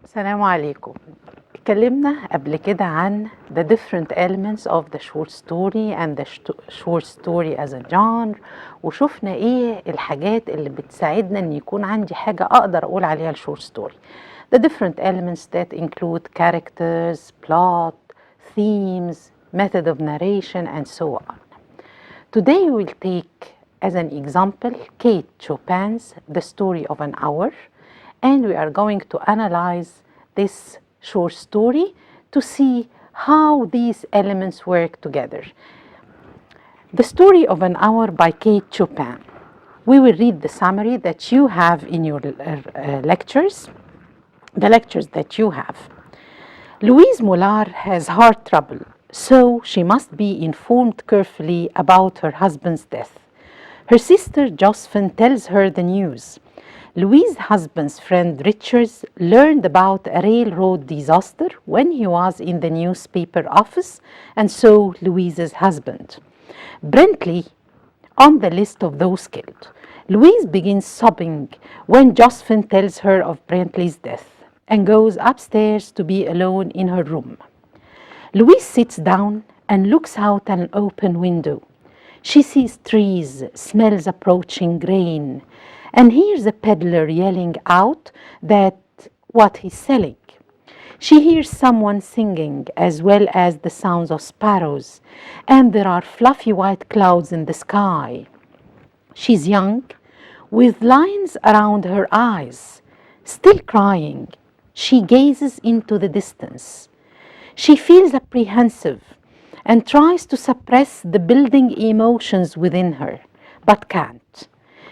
السلام عليكم. اتكلمنا قبل كده عن the different elements of the short story and the short story as a genre، وشوفنا ايه الحاجات اللي بتساعدنا ان يكون عندي حاجة اقدر اقول عليها الشورت ستوري. The different elements that include characters, plot, themes, method of narration and so on. Today we will take as an example Kate Chopin's The Story of an Hour, and we are going to analyze this short story to see how these elements work together. The Story of an Hour by Kate Chopin. We will read the summary that you have in your lectures, the lectures that you have. Louise Mollard has heart trouble, so she must be informed carefully about her husband's death. Her sister Josephine tells her the news. Louise's husband's friend Richard learned about a railroad disaster when he was in the newspaper office, and so Louise's husband. Brentley on the list of those killed. Louise begins sobbing when Josephine tells her of Brentley's death and goes upstairs to be alone in her room. Louise sits down and looks out an open window. She sees trees, smells approaching rain, and hears a peddler yelling out that what he's selling. She hears someone singing as well as the sounds of sparrows, and there are fluffy white clouds in the sky. She's young, with lines around her eyes. Still crying, she gazes into the distance. She feels apprehensive and tries to suppress the building emotions within her, but can't.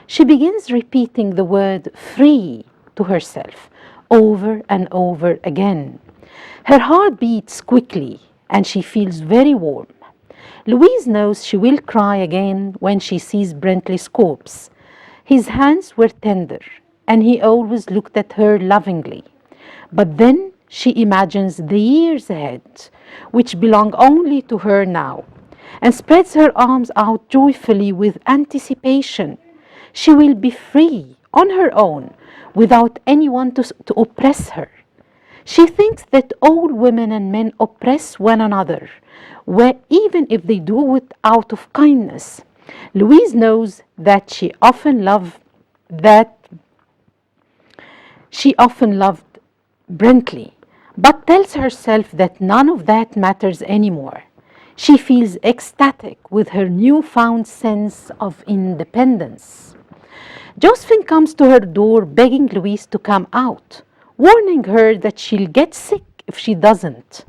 She begins repeating the word free to herself over and over again. Her heart beats quickly and she feels very warm. Louise knows she will cry again when she sees Brentley's corpse. His hands were tender and he always looked at her lovingly. But then she imagines the years ahead, which belong only to her now, and spreads her arms out joyfully with anticipation. She will be free on her own without anyone to oppress her. She thinks that all women and men oppress one another, even if they do it out of kindness. Louise knows that she often loved Brentley, but tells herself that none of that matters anymore. She feels ecstatic with her newfound sense of independence. Josephine comes to her door begging Louise to come out, warning her that she'll get sick if she doesn't.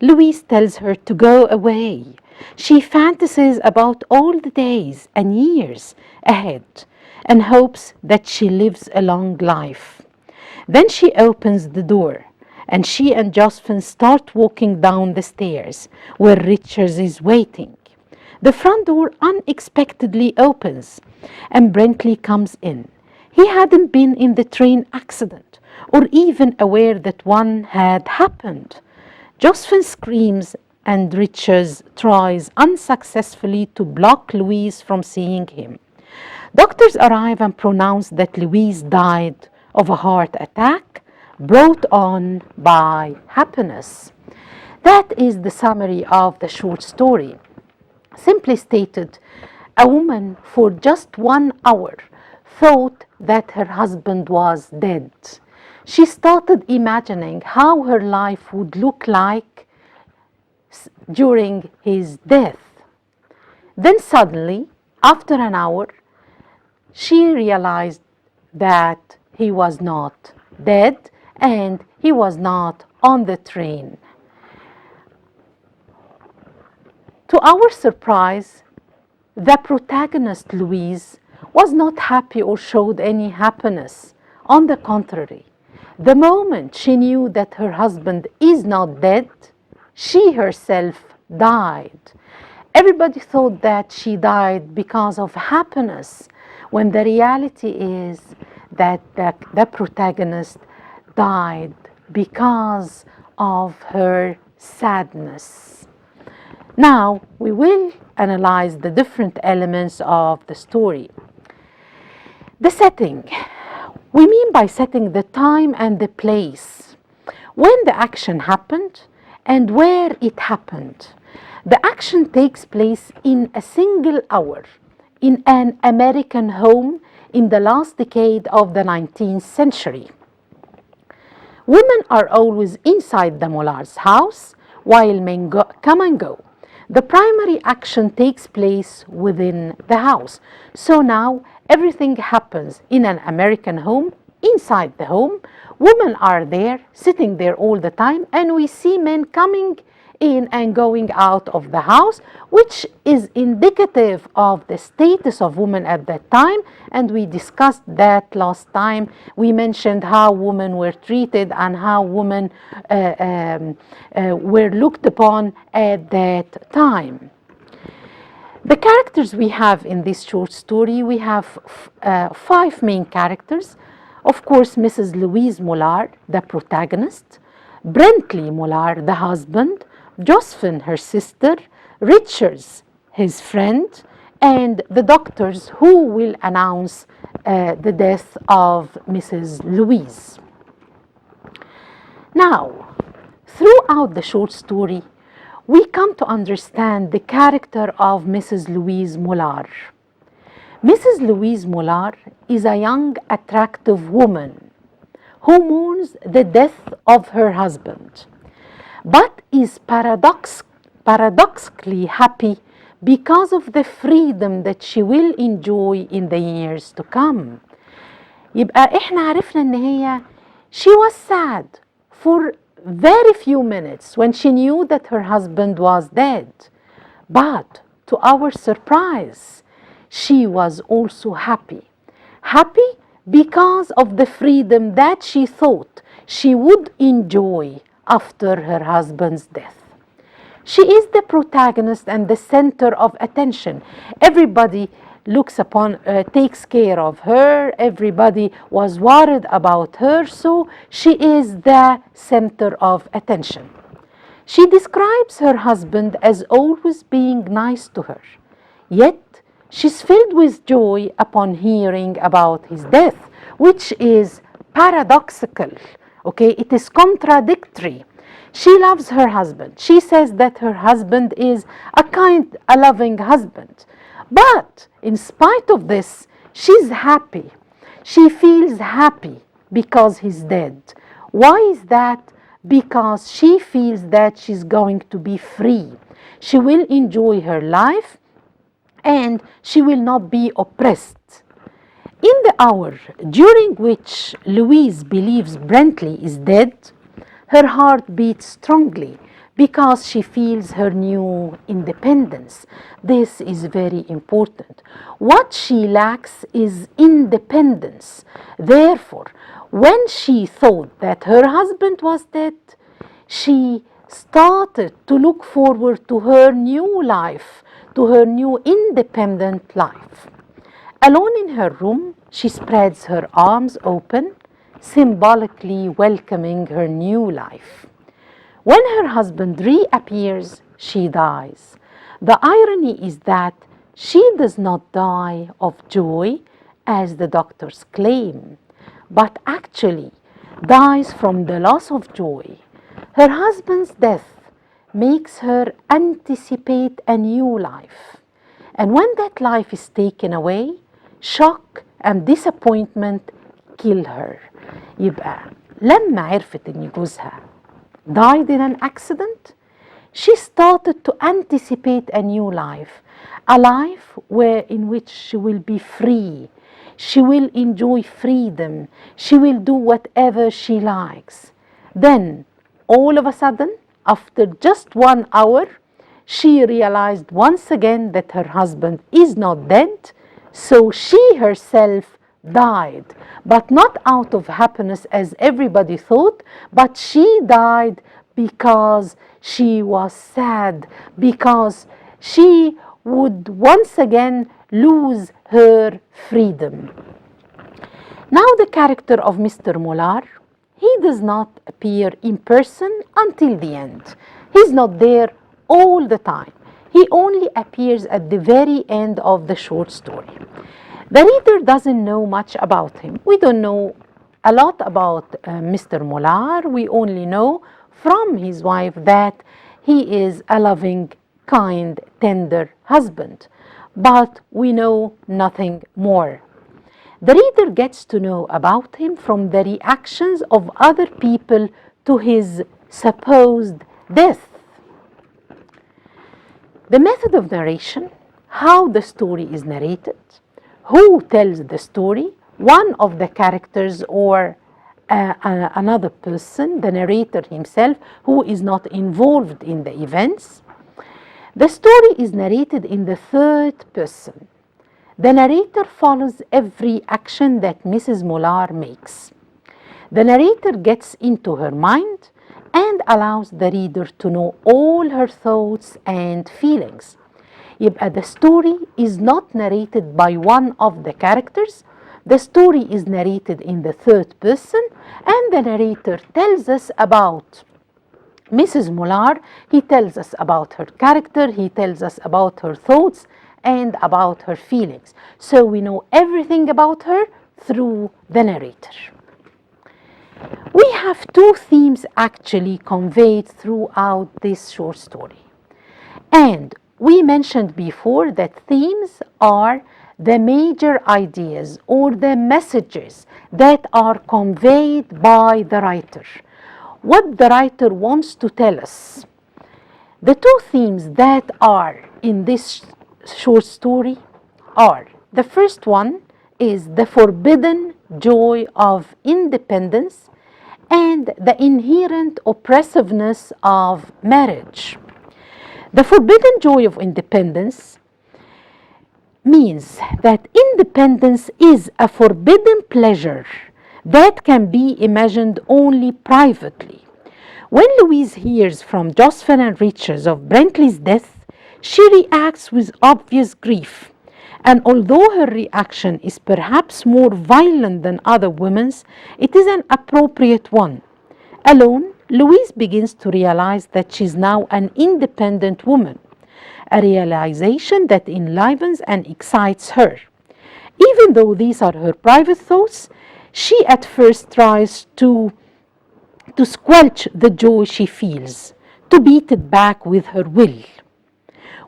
Louise tells her to go away. She fantasizes about all the days and years ahead and hopes that she lives a long life. Then she opens the door and she and Josephine start walking down the stairs where Richards is waiting. The front door unexpectedly opens and Brentley comes in. He hadn't been in the train accident or even aware that one had happened. Josephine screams and Richards tries unsuccessfully to block Louise from seeing him. Doctors arrive and pronounce that Louise died of a heart attack brought on by happiness. That is the summary of the short story. Simply stated, a woman for just 1 hour thought that her husband was dead. She started imagining how her life would look like during his death. Then suddenly, after an hour, she realized that he was not dead and he was not on the train. To our surprise, the protagonist, Louise, was not happy or showed any happiness. On the contrary, the moment she knew that her husband is not dead, she herself died. Everybody thought that she died because of happiness, when the reality is that the protagonist died because of her sadness. Now we will analyze the different elements of the story. The setting. We mean by setting the time and the place. when the action happened and where it happened. The action takes place in a single hour in an American home in the last decade of the 19th century. Women are always inside the Mullar's house while men come and go. The primary action takes place within the house. So now everything happens in an American home, inside the home. Women are there, sitting there all the time, and we see men coming in and going out of the house, which is indicative of the status of women at that time. And we discussed that last time. We mentioned how women were treated and how women were looked upon at that time. The characters we have in this short story, we have 5 main characters. Of course, Mrs. Louise Mullar, the protagonist, Brentley Mullar, the husband, Josephine, her sister, Richards, his friend, and the doctors who will announce the death of Mrs. Louise. Now, throughout the short story, we come to understand the character of Mrs. Louise Mullar. Mrs. Louise Mullar is a young, attractive woman who mourns the death of her husband, but is paradoxically happy because of the freedom that she will enjoy in the years to come. يبقى احنا عرفنا ان هي she was sad for very few minutes when she knew that her husband was dead. But to our surprise, she was also happy. Happy because of the freedom that she thought she would enjoy after her husband's death. She is the protagonist and the center of attention. Everybody looks upon, takes care of her. Everybody was worried about her, so she is the center of attention. She describes her husband as always being nice to her, yet she's filled with joy upon hearing about his death, which is paradoxical. Okay, it is contradictory. She loves her husband. She says that her husband is a loving husband. But in spite of this, she's happy. She feels happy because he's dead. Why is that? Because she feels that she's going to be free. She will enjoy her life and she will not be oppressed. In the hour during which Louise believes Brentley is dead, her heart beats strongly because she feels her new independence. This is very important. What she lacks is independence. Therefore, when she thought that her husband was dead, she started to look forward to her new life, to her new independent life. Alone in her room, she spreads her arms open, symbolically welcoming her new life. When her husband reappears, she dies. The irony is that she does not die of joy, as the doctors claim, but actually dies from the loss of joy. Her husband's death makes her anticipate a new life. And when that life is taken away, shock and disappointment kill her. يبقى لما عرفت إن جوزها died in an accident, she started to anticipate a new life, a life in which she will be free. She will enjoy freedom. She will do whatever she likes. Then, all of a sudden, after just 1 hour, she realized once again that her husband is not dead, so she herself died, but not out of happiness as everybody thought, but she died because she was sad, because she would once again lose her freedom. Now the character of Mr. Mullar, he does not appear in person until the end. He's not there all the time. He only appears at the very end of the short story. The reader doesn't know much about him. We don't know a lot about Mr. Molar. We only know from his wife that he is a loving, kind, tender husband, but we know nothing more. The reader gets to know about him from the reactions of other people to his supposed death. The method of narration, how the story is narrated, who tells the story, one of the characters or another person, the narrator himself, who is not involved in the events. The story is narrated in the third person. The narrator follows every action that Mrs. Molar makes. The narrator gets into her mind and allows the reader to know all her thoughts and feelings. يبقى the story is not narrated by one of the characters. The story is narrated in the third person, and the narrator tells us about Mrs. Molar. He tells us about her character, he tells us about her thoughts and about her feelings. So we know everything about her through the narrator. We have two themes actually conveyed throughout this short story. And we mentioned before that themes are the major ideas or the messages that are conveyed by the writer. What the writer wants to tell us. The two themes that are in this short story are, the first one is the forbidden joy of independence and the inherent oppressiveness of marriage. The forbidden joy of independence means that independence is a forbidden pleasure that can be imagined only privately. When Louise hears from Josephine and Richards of Brentley's death, she reacts with obvious grief. And although her reaction is perhaps more violent than other women's, it is an appropriate one. Alone, Louise begins to realize that she is now an independent woman, a realization that enlivens and excites her. Even though these are her private thoughts, she at first tries to squelch the joy she feels, to beat it back with her will.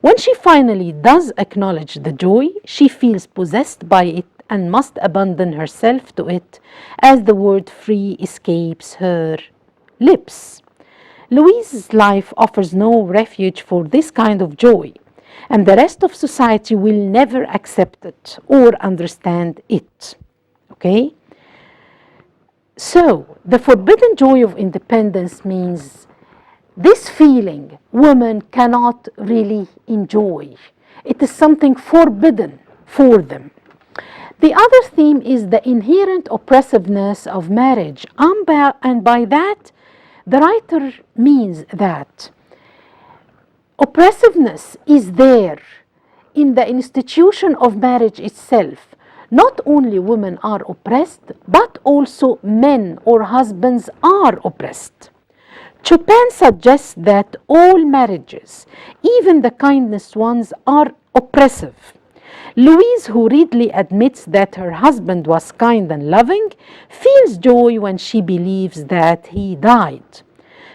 When she finally does acknowledge the joy, she feels possessed by it and must abandon herself to it as the word free escapes her lips. Louise's life offers no refuge for this kind of joy, and the rest of society will never accept it or understand it. Okay? So, the forbidden joy of independence means this feeling women cannot really enjoy. It is something forbidden for them. The other theme is the inherent oppressiveness of marriage, and by that, the writer means that oppressiveness is there in the institution of marriage itself. Not only women are oppressed, but also men or husbands are oppressed. Chopin suggests that all marriages, even the kindest ones, are oppressive. Louise, who readily admits that her husband was kind and loving, feels joy when she believes that he died.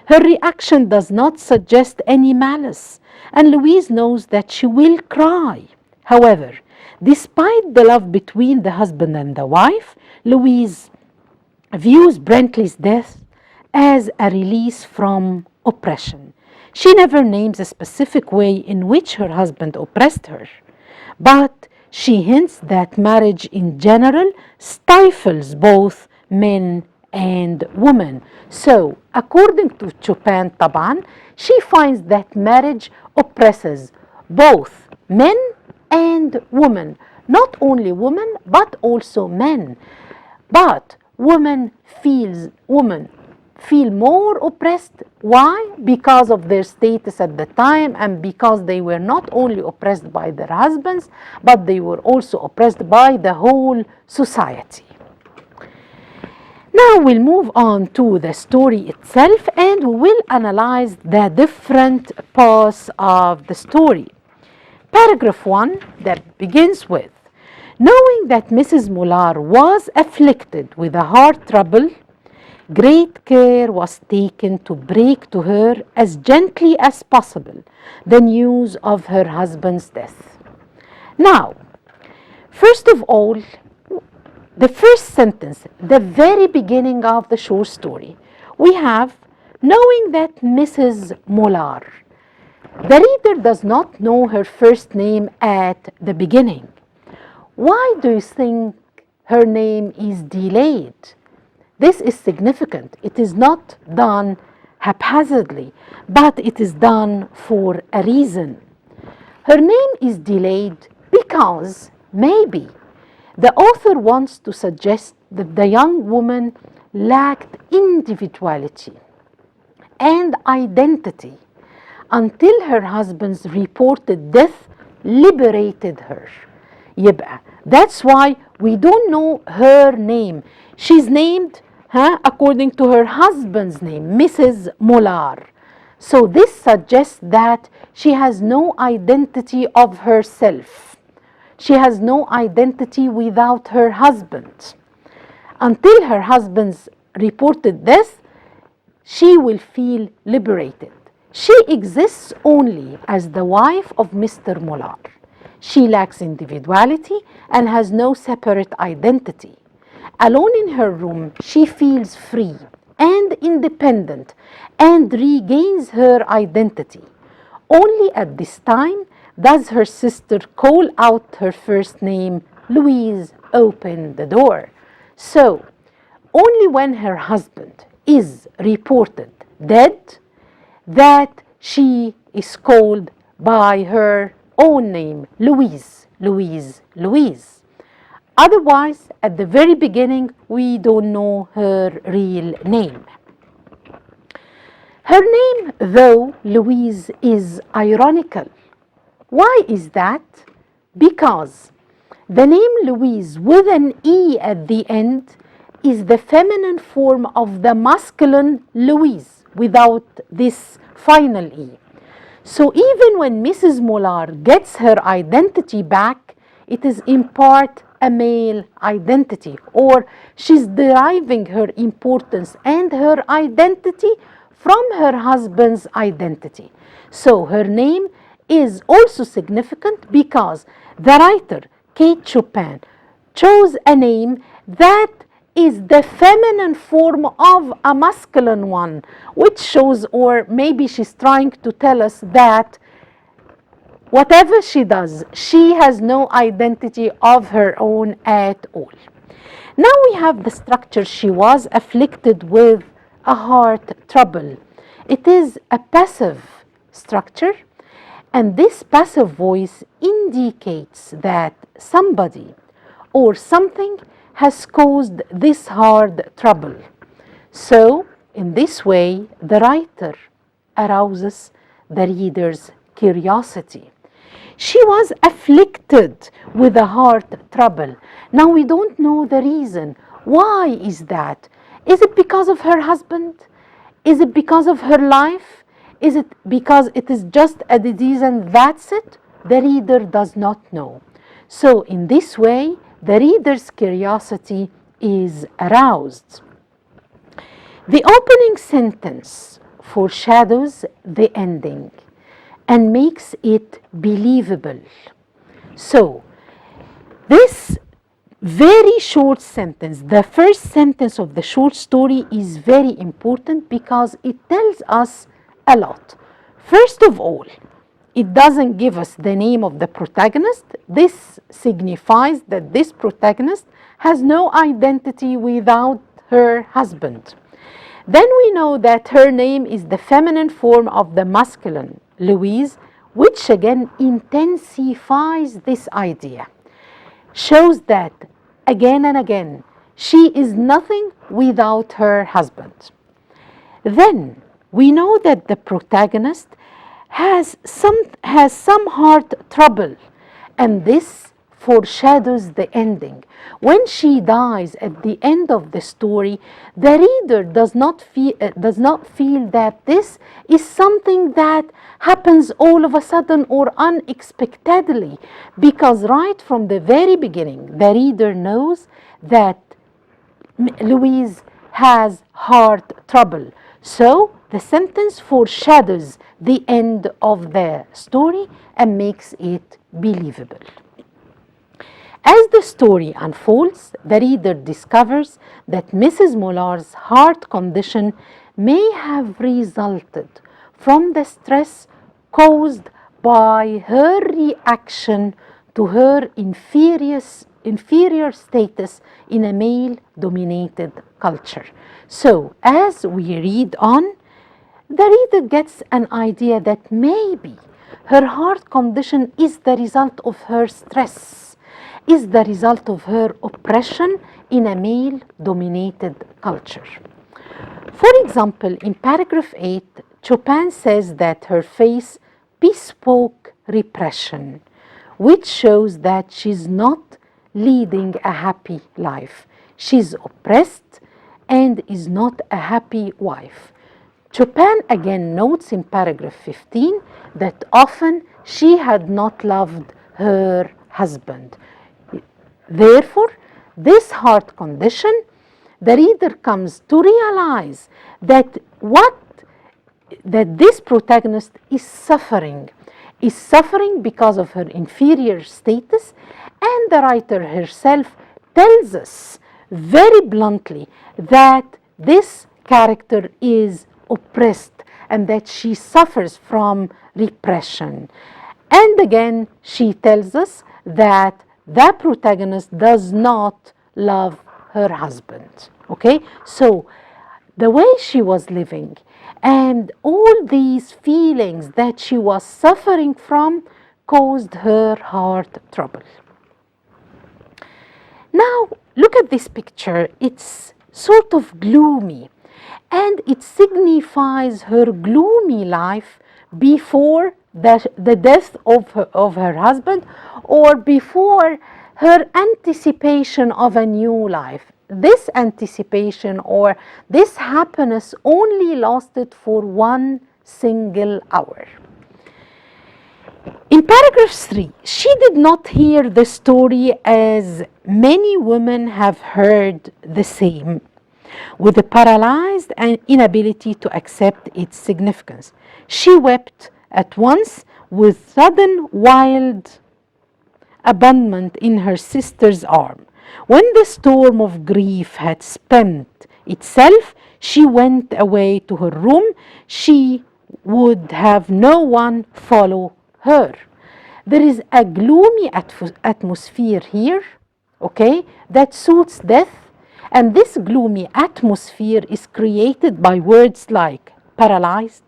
Her reaction does not suggest any malice, and Louise knows that she will cry. However, despite the love between the husband and the wife, Louise views Brentley's death as a release from oppression. She never names a specific way in which her husband oppressed her, but she hints that marriage in general stifles both men and women. So, according to Chopin طبعا, she finds that marriage oppresses both men and women. Not only women, but also men. But women feel more oppressed. Why? Because of their status at the time, and because they were not only oppressed by their husbands, but they were also oppressed by the whole society. Now we'll move on to the story itself, and we will analyze the different parts of the story. Paragraph 1 that begins with, Knowing that Mrs. Molar was afflicted with a heart trouble, great care was taken to break to her as gently as possible the news of her husband's death. Now, first of all, the first sentence, the very beginning of the short story, we have knowing that Mrs. Molar. The reader does not know her first name at the beginning. Why do you think her name is delayed? This is significant. It is not done haphazardly, but it is done for a reason. Her name is delayed because maybe the author wants to suggest that the young woman lacked individuality and identity until her husband's reported death liberated her. يبقى that's why we don't know her name. She's named according to her husband's name, Mrs. Molar. So this suggests that she has no identity of herself. She has no identity without her husband. Until her husband's reported death, she will feel liberated. She exists only as the wife of Mr. Molar. She lacks individuality and has no separate identity. Alone in her room, she feels free and independent and regains her identity. Only at this time does her sister call out her first name, Louise, open the door. So, only when her husband is reported dead that she is called by her own name, Louise, Louise, Louise. Otherwise, at the very beginning, we don't know her real name. Her name, though, Louise, is ironical. Why is that? Because the name Louise with an E at the end is the feminine form of the masculine Louise without this final E. So even when Mrs. Molar gets her identity back, it is in part a male identity, or she's deriving her importance and her identity from her husband's identity. So her name is also significant because the writer, Kate Chopin, chose a name that is the feminine form of a masculine one, which shows, or maybe she's trying to tell us that whatever she does, she has no identity of her own at all. Now we have the structure. She was afflicted with a heart trouble. It is a passive structure, and this passive voice indicates that somebody or something has caused this hard trouble. So, in this way, the writer arouses the reader's curiosity. She was afflicted with a heart trouble. Now we don't know the reason. Why is that? Is it because of her husband? Is it because of her life? Is it because it is just a disease and that's it? The reader does not know. So in this way, the reader's curiosity is aroused. The opening sentence foreshadows the ending and makes it believable. So, this very short sentence, the first sentence of the short story, is very important because it tells us a lot. First of all, it doesn't give us the name of the protagonist. This signifies that this protagonist has no identity without her husband. Then we know that her name is the feminine form of the masculine, Louise, which again intensifies this idea. Shows that again and again, she is nothing without her husband. Then we know that the protagonist has some heart trouble, and this foreshadows the ending. When she dies at the end of the story, the reader does not feel that this is something that happens all of a sudden or unexpectedly, because right from the very beginning, the reader knows that Louise has heart trouble. So the sentence foreshadows the end of the story and makes it believable. As the story unfolds, the reader discovers that Mrs. Mullar's heart condition may have resulted from the stress caused by her reaction to her inferior status in a male-dominated culture. So, as we read on, the reader gets an idea that maybe her heart condition is the result of her stress, is the result of her oppression in a male-dominated culture. For example, in paragraph 8, Chopin says that her face bespoke repression, which shows that she's not leading a happy life. She's oppressed and is not a happy wife. Chopin again notes in paragraph 15 that often she had not loved her husband. Therefore, this heart condition, the reader comes to realize that this protagonist is suffering because of her inferior status, and the writer herself tells us very bluntly that this character is oppressed and that she suffers from repression. And again, she tells us that the protagonist does not love her husband. Okay, so the way she was living and all these feelings that she was suffering from caused her heart trouble. Now, look at this picture. It's sort of gloomy, and it signifies her gloomy life before the death of her husband, or before her anticipation of a new life. This anticipation or this happiness only lasted for 1 single hour. In paragraph 3, she did not hear the story as many women have heard the same, with a paralyzed and inability to accept its significance. She wept at once with sudden wild abandonment in her sister's arm. When the storm of grief had spent itself, she went away to her room. She would have no one follow her. There is a gloomy atmosphere here, okay, that suits death. And this gloomy atmosphere is created by words like paralyzed,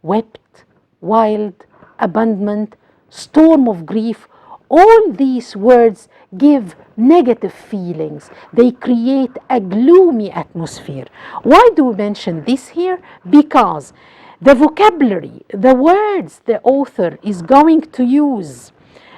wept, wild, abandonment, storm of grief. All these words give negative feelings. They create a gloomy atmosphere. Why do we mention this here? Because the vocabulary, the words the author is going to use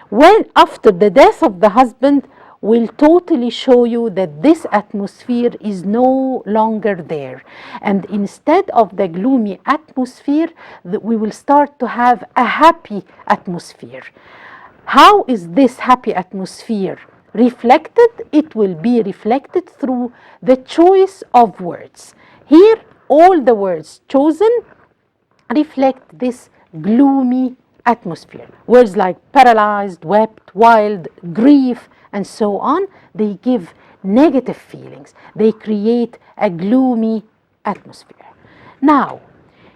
when after the death of the husband will totally show you that this atmosphere is no longer there. And instead of the gloomy atmosphere, we will start to have a happy atmosphere. How is this happy atmosphere reflected? It will be reflected through the choice of words. Here, all the words chosen reflect this gloomy atmosphere. Words like paralyzed, wept, wild, grief, and so on, they give negative feelings. They create a gloomy atmosphere. Now,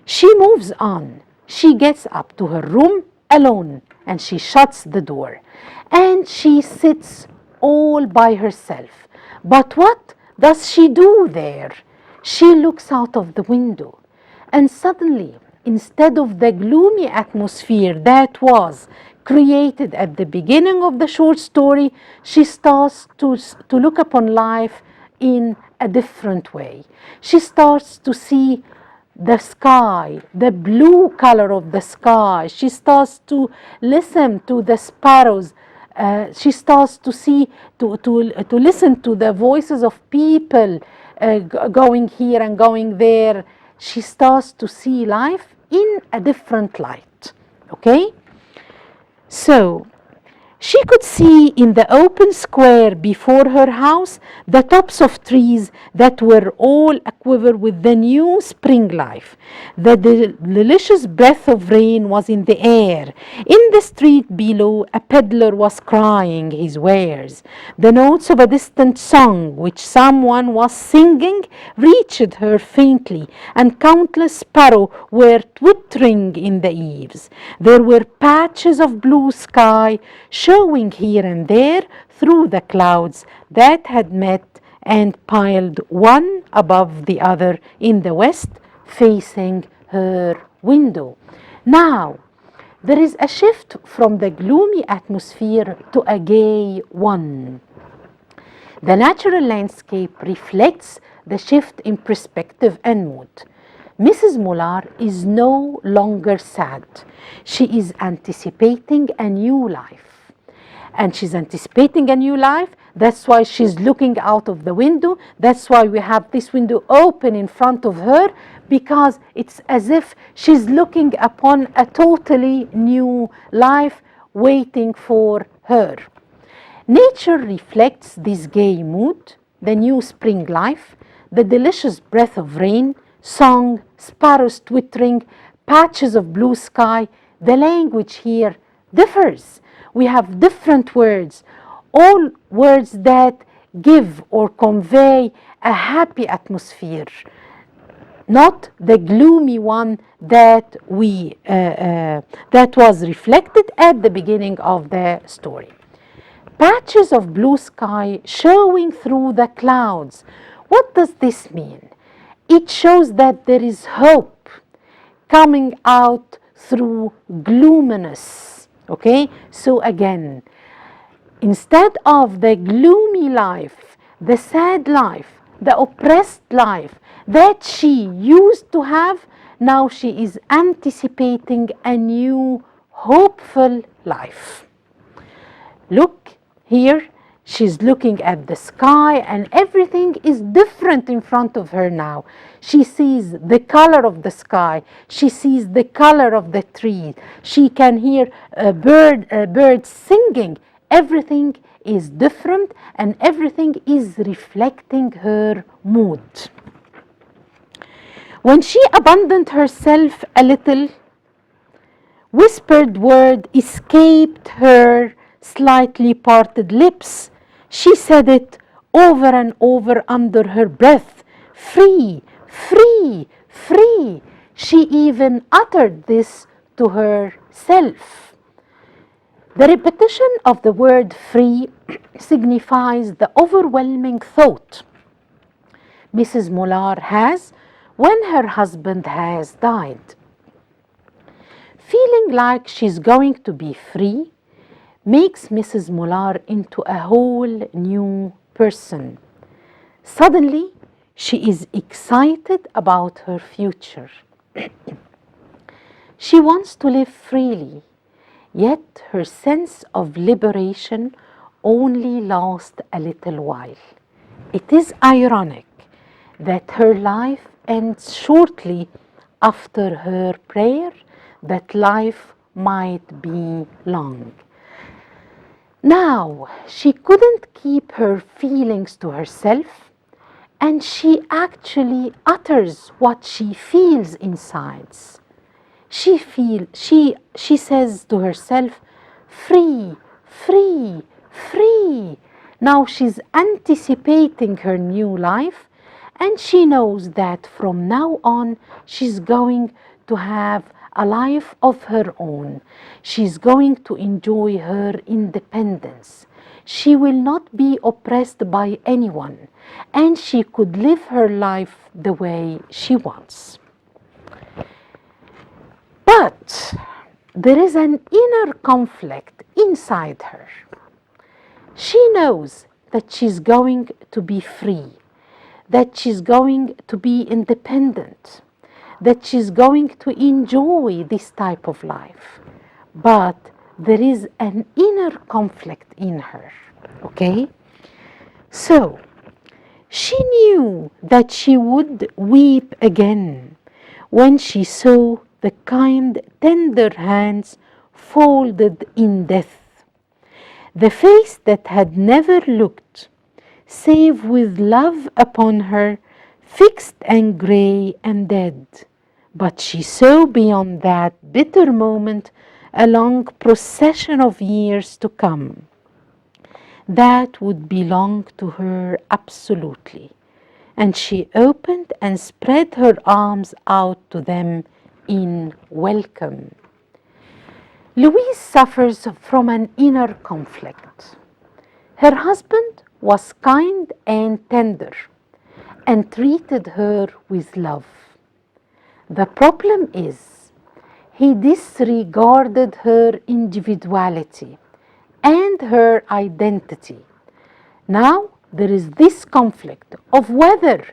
she moves on. She gets up to her room alone and she shuts the door and she sits all by herself. But what does she do there? She looks out of the window, and suddenly, instead of the gloomy atmosphere that was created at the beginning of the short story, she starts to look upon life in a different way. She starts to see the sky, the blue color of the sky. She starts to listen to the sparrows She starts to see, to listen to the voices of people going here and going there. She starts to see life in a different light. Okay? So, she could see in the open square before her house the tops of trees that were all aquiver with the new spring life. The delicious breath of rain was in the air. In the street below, a peddler was crying his wares. The notes of a distant song which someone was singing reached her faintly, and countless sparrows were twittering in the eaves. There were patches of blue sky showing here and there through the clouds that had met and piled one above the other in the west, facing her window. Now, there is a shift from the gloomy atmosphere to a gay one. The natural landscape reflects the shift in perspective and mood. Mrs. Molar is no longer sad. She is anticipating a new life. And she's anticipating a new life. That's why she's looking out of the window. That's why we have this window open in front of her, because it's as if she's looking upon a totally new life waiting for her. Nature reflects this gay mood, the new spring life, the delicious breath of rain, song, sparrows twittering, patches of blue sky. The language here differs. We have different words, all words that give or convey a happy atmosphere, not the gloomy one that was reflected at the beginning of the story. Patches of blue sky showing through the clouds. What does this mean? It shows that there is hope coming out through gloominess. Okay? So again, instead of the gloomy life, the sad life, the oppressed life that she used to have, now she is anticipating a new hopeful life. Look here, she's looking at the sky and everything is different in front of her now. She sees the color of the sky. She sees the color of the tree. She can hear birds singing. Everything is different and everything is reflecting her mood. When she abandoned herself a little, whispered word escaped her slightly parted lips. She said it over and over under her breath. Free, free, free. She even uttered this to herself. The repetition of the word free signifies the overwhelming thought Mrs. Molar has when her husband has died. Feeling like she's going to be free makes Mrs. Molar into a whole new person. Suddenly, she is excited about her future. She wants to live freely, yet her sense of liberation only lasts a little while. It is ironic that her life ends shortly after her prayer that life might be long. Now, she couldn't keep her feelings to herself, and she actually utters what she feels inside. She says to herself, free, free, free. Now she's anticipating her new life, and she knows that from now on she's going to have a life of her own. She's going to enjoy her independence. She will not be oppressed by anyone, and she could live her life the way she wants. But there is an inner conflict inside her. She knows that she's going to be free, that she's going to be independent, that she's going to enjoy this type of life. But there is an inner conflict in her. Okay? So, she knew that she would weep again when she saw the kind, tender hands folded in death. The face that had never looked, save with love upon her, fixed and grey and dead. But she saw beyond that bitter moment a long procession of years to come that would belong to her absolutely. And she opened and spread her arms out to them in welcome. Louise suffers from an inner conflict. Her husband was kind and tender and treated her with love. The problem is, he disregarded her individuality and her identity. Now there is this conflict of whether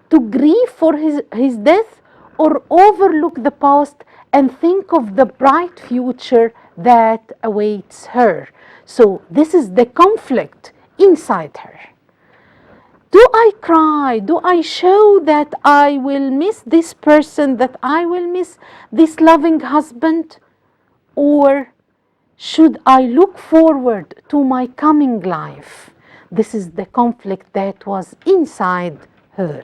to grieve for his death or overlook the past and think of the bright future that awaits her. So this is the conflict inside her. Do I cry? Do I show that I will miss this person, that I will miss this loving husband? Or should I look forward to my coming life? This is the conflict that was inside her.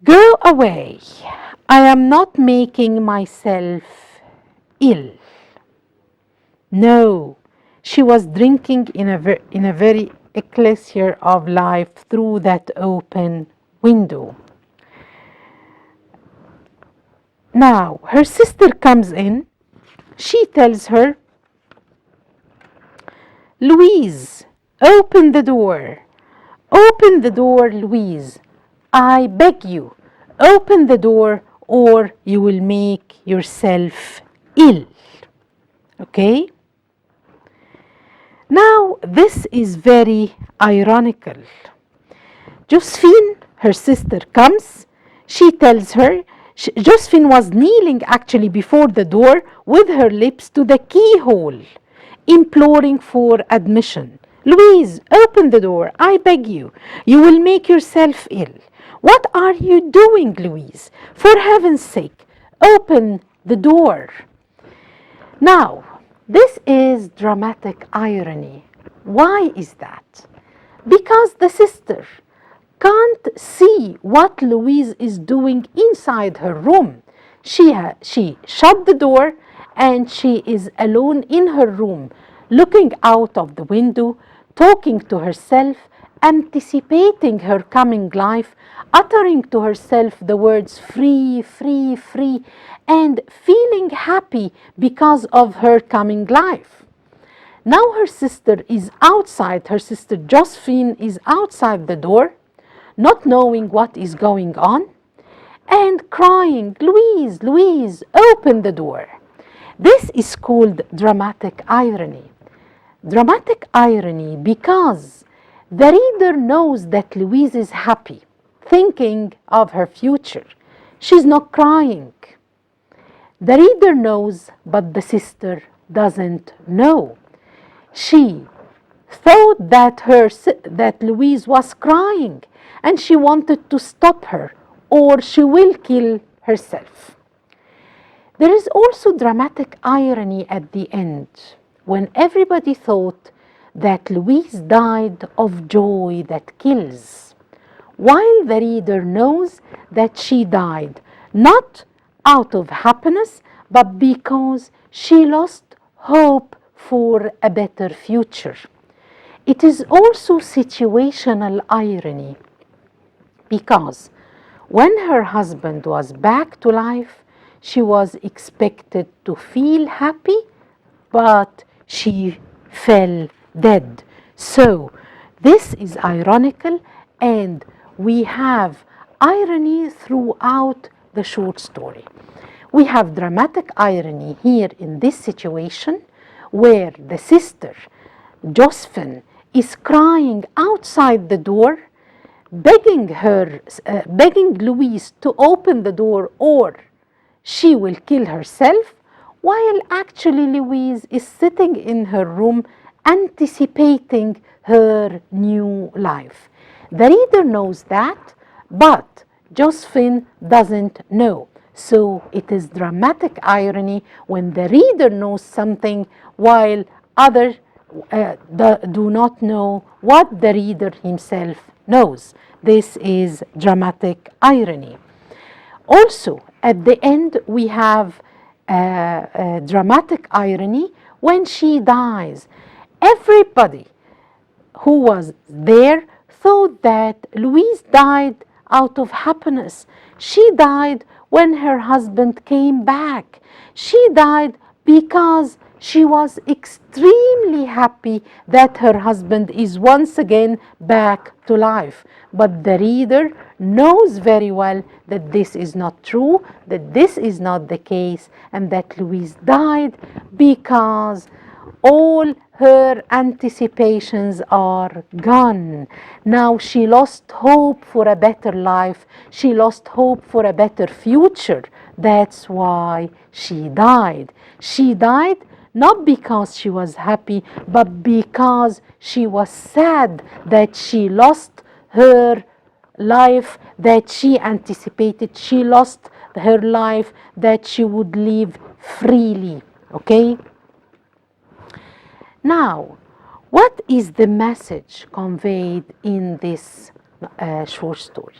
Go away. I am not making myself ill. No, she was drinking in a very elixir of life through that open window. Now, her sister comes in. She tells her, Louise, open the door. Open the door, Louise. I beg you, open the door or you will make yourself ill. Okay? Now, this is very ironical. Josephine, her sister, comes. She tells her, Josephine was kneeling actually before the door with her lips to the keyhole, imploring for admission. Louise, open the door, I beg you. You will make yourself ill. What are you doing, Louise? For heaven's sake, open the door. Now, this is dramatic irony. Why is that? Because the sister can't see what Louise is doing inside her room. She shut the door and she is alone in her room, looking out of the window, talking to herself, anticipating her coming life, uttering to herself the words free, free, free, and feeling happy because of her coming life. Now her sister is outside, her sister Josephine is outside the door, not knowing what is going on, and crying, Louise, Louise, open the door. This is called dramatic irony. Dramatic irony because the reader knows that Louise is happy, thinking of her future. She's not crying. The reader knows, but the sister doesn't know. She thought that Louise was crying and she wanted to stop her or she will kill herself. There is also dramatic irony at the end when everybody thought that Louise died of joy that kills, while the reader knows that she died not out of happiness, but because she lost hope for a better future. It is also situational irony because when her husband was back to life, she was expected to feel happy, but she fell dead. So this is ironical, and we have irony throughout the short story. We have dramatic irony here in this situation where the sister, Josephine, is crying outside the door, begging Louise to open the door or she will kill herself, while actually Louise is sitting in her room anticipating her new life. The reader knows that, but Josephine doesn't know. So it is dramatic irony when the reader knows something while others do not know what the reader himself knows. This is dramatic irony. Also, at the end, we have dramatic irony when she dies. Everybody who was there thought that Louise died out of happiness. She died when her husband came back. She died because she was extremely happy that her husband is once again back to life. But the reader knows very well that this is not true, that this is not the case, and that Louise died because all her anticipations are gone. Now she lost hope for a better life. She lost hope for a better future. That's why she died. She died not because she was happy, but because she was sad that she lost her life that she anticipated. She lost her life that she would live freely. Okay? Now, what is the message conveyed in this short story?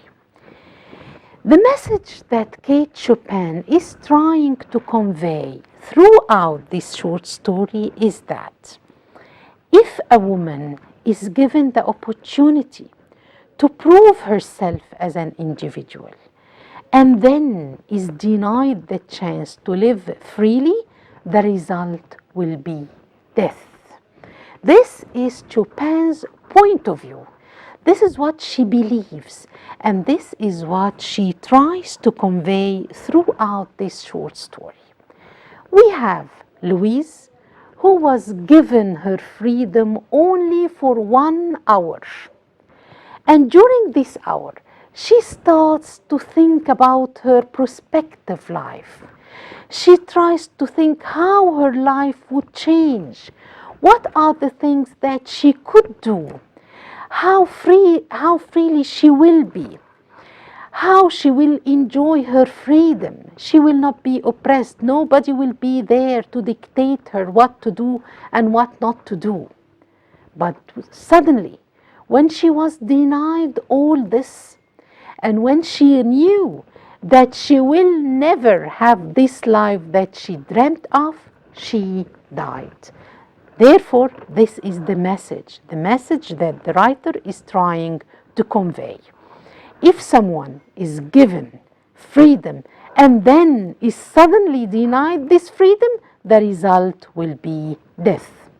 The message that Kate Chopin is trying to convey throughout this short story is that if a woman is given the opportunity to prove herself as an individual and then is denied the chance to live freely, the result will be death. This is Chopin's point of view. This is what she believes, and this is what she tries to convey throughout this short story. We have Louise, who was given her freedom only for 1 hour. And during this hour, she starts to think about her prospective life. She tries to think how her life would change. What are the things that she could do? How freely she will be. How she will enjoy her freedom. She will not be oppressed. Nobody will be there to dictate her what to do and what not to do. But suddenly, when she was denied all this, and when she knew that she will never have this life that she dreamt of, she died. Therefore, this is the message that the writer is trying to convey. If someone is given freedom and then is suddenly denied this freedom, the result will be death.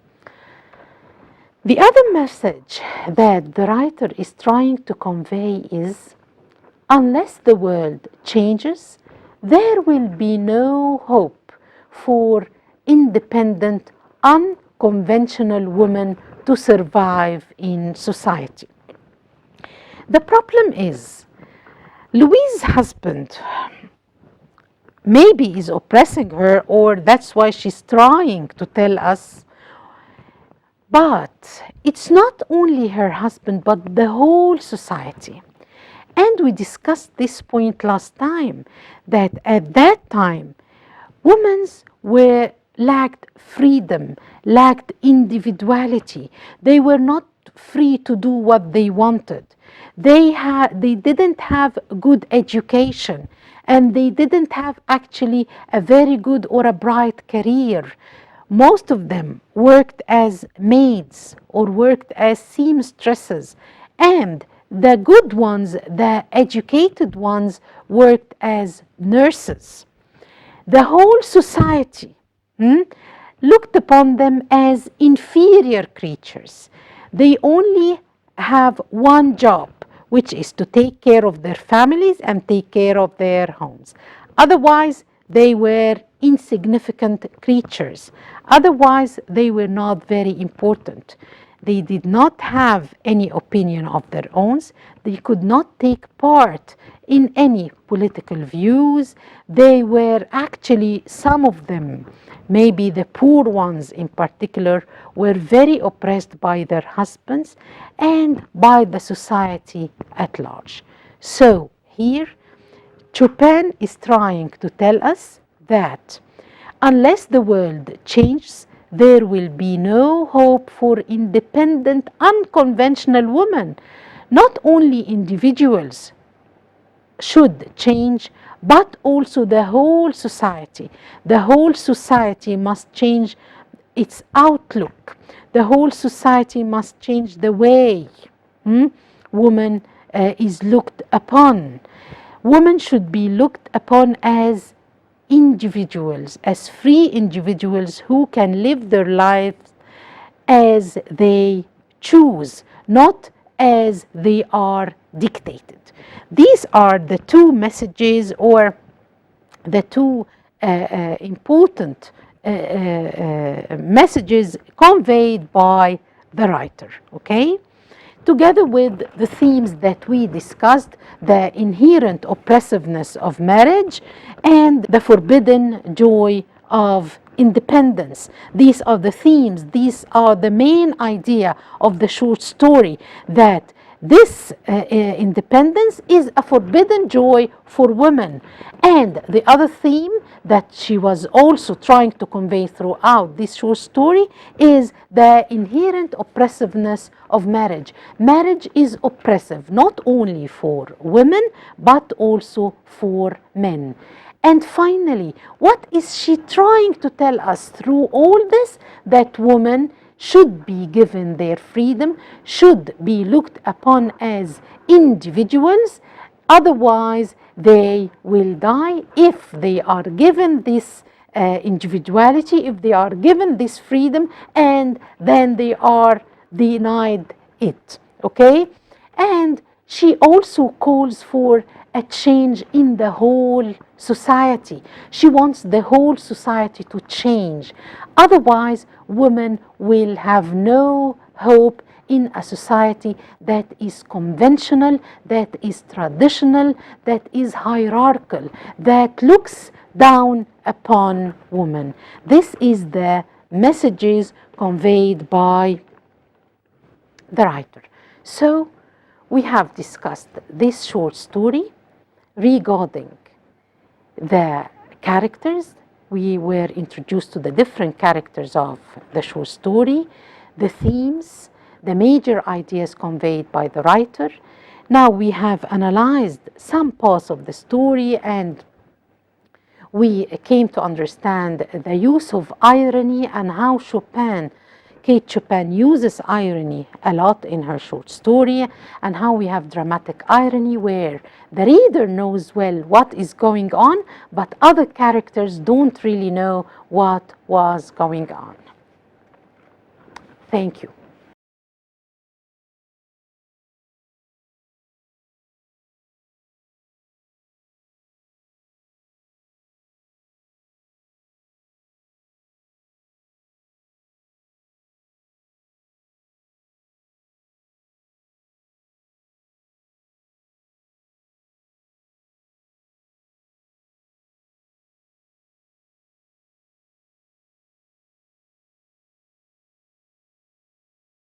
The other message that the writer is trying to convey is, unless the world changes, there will be no hope for independent, unconventional women to survive in society. The problem is, Louise's husband maybe is oppressing her, or that's why she's trying to tell us. But it's not only her husband, but the whole society. And we discussed this point last time, that at that time, women lacked freedom, lacked individuality. They were not free to do what they wanted. They didn't have good education, and they didn't have actually a very good or a bright career. Most of them worked as maids or worked as seamstresses, and the good ones, the educated ones, worked as nurses. The whole society looked upon them as inferior creatures. They only have one job, which is to take care of their families and take care of their homes. Otherwise, they were insignificant creatures. Otherwise, they were not very important. They did not have any opinion of their own. They could not take part in any political views. They were actually, some of them, maybe the poor ones in particular, were very oppressed by their husbands and by the society at large. So here, Chopin is trying to tell us that unless the world changes, there will be no hope for independent, unconventional women. Not only individuals should change, but also the whole society. The whole society must change its outlook. The whole society must change the way woman is looked upon. Women should be looked upon as individuals, as free individuals who can live their lives as they choose, not as they are dictated. These are the two messages, or the two important messages conveyed by the writer, okay? Together with the themes that we discussed, the inherent oppressiveness of marriage and the forbidden joy of independence. These are the themes, these are the main idea of the short story, that this independence is a forbidden joy for women. And the other theme that she was also trying to convey throughout this short story is the inherent oppressiveness of marriage. Marriage is oppressive not only for women but also for men. And finally, what is she trying to tell us through all this? That women should be given their freedom, should be looked upon as individuals, otherwise they will die if they are given this individuality, if they are given this freedom, and then they are denied it, okay? And she also calls for a change in the whole society. She wants the whole society to change. Otherwise, women will have no hope in a society that is conventional, that is traditional, that is hierarchical, that looks down upon women. This is the messages conveyed by the writer. So we have discussed this short story regarding the characters. We were introduced to the different characters of the short story, the themes, the major ideas conveyed by the writer. Now we have analyzed some parts of the story, and we came to understand the use of irony and how Kate Chopin uses irony a lot in her short story, and how we have dramatic irony where the reader knows well what is going on, but other characters don't really know what was going on. Thank you.